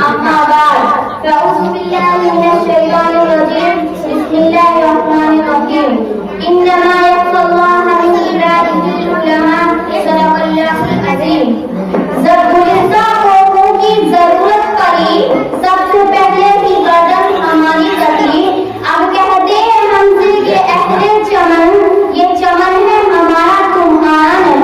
أما بعد فأعوذ بالله من الشيطان الرجيم بسم الله الرحمن الرحيم إنما يخشى الله من عباده العلماء صدق الله العظيم जब गुलिस्ता लोगों की जरूरत पड़ी सबसे पहले की गर्दन हमारी कटी अब कहते हैं मंजिल के अहले चमन ये चमन है हमारा तुम्हारा नहीं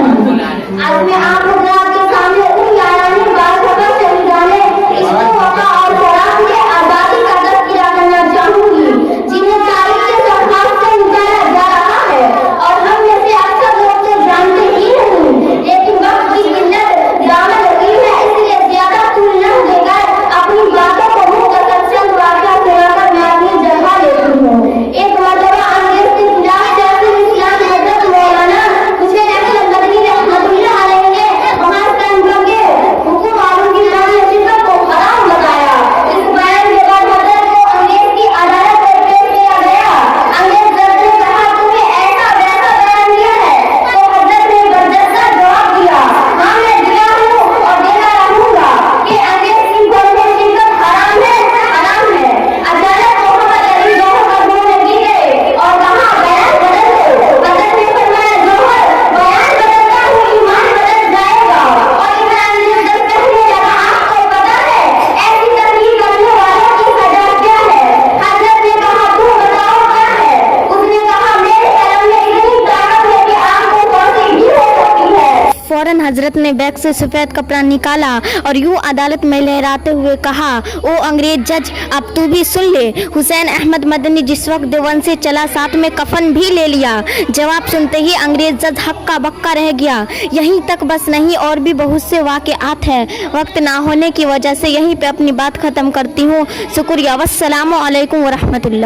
आज मैं आप हजरात के सामने उन यारानी बात खबर चली जाने इसको वफा और सलाम के आजादी का तज़किरा करना चाहूंगी जिन्हें तारीख के सफात से निकाला जा रहा है और हम में से अक्सर लोग तो जानते ही नहीं लेकिन वक्त की किल्लत दामन लगी है इसलिए ज्यादा तूल न देकर अपनी बातों को मुख्तसर चंद वाक़या सुनाकर मैं अपनी जगह लेती हूँ। एक मरतबा अंग्रेज के खिलाफ जैसे इस्लाम हज़रत मौलाना हुसैन अहमद मदनी रहमतुल्लाह अलैह ने वहाँ संगम के हुक्म आलू की नसीहत को हराम बताया। इस बयान के बाद हज़रत को अंग्रेज की अदालत में पेश किया गया। अंग्रेज जज ने कहा तुम्हें ऐसा वैसा बयान दिया है तो हज़रत ने बर्जस्ता जवाब दिया हाँ मैं दिया हूँ और देना रहूंगा कि अंग्रेज की गोद में शिरकत हराम है। अचानक मोहम्मद अली जौहर मजनून में गिर गए और कहा बयान बदल दो। हज़रत ने फरमाया जौहर बयान बदलता हूँ ईमान बदल जाएगा और इमरान ने जब कहने लगा आपको पता है ऐसी तकलीफ करने वालों की सजा क्या है। हज़रत ने कहा तू बताओ क्या है। उसने कहा मेरे कलम में इतनी ताकत है कि आपको फांसी भी हो सकती है। फौरन हजरत ने बैग से सफ़ेद कपड़ा निकाला और यूं अदालत में लहराते हुए कहा ओ अंग्रेज जज अब तू भी सुन ले। हुसैन अहमद मदनी जिस वक्त देवबंद से चला साथ में कफन भी ले लिया। जवाब सुनते ही अंग्रेज जज हक्का बक्का रह गया। यहीं तक बस नहीं और भी बहुत से वाक़यात हैं वक्त ना होने की वजह से यहीं पे अपनी बात ख़त्म करती हूँ। शुक्रिया वस्सलामु अलैकुम व रहमतुल्लाह।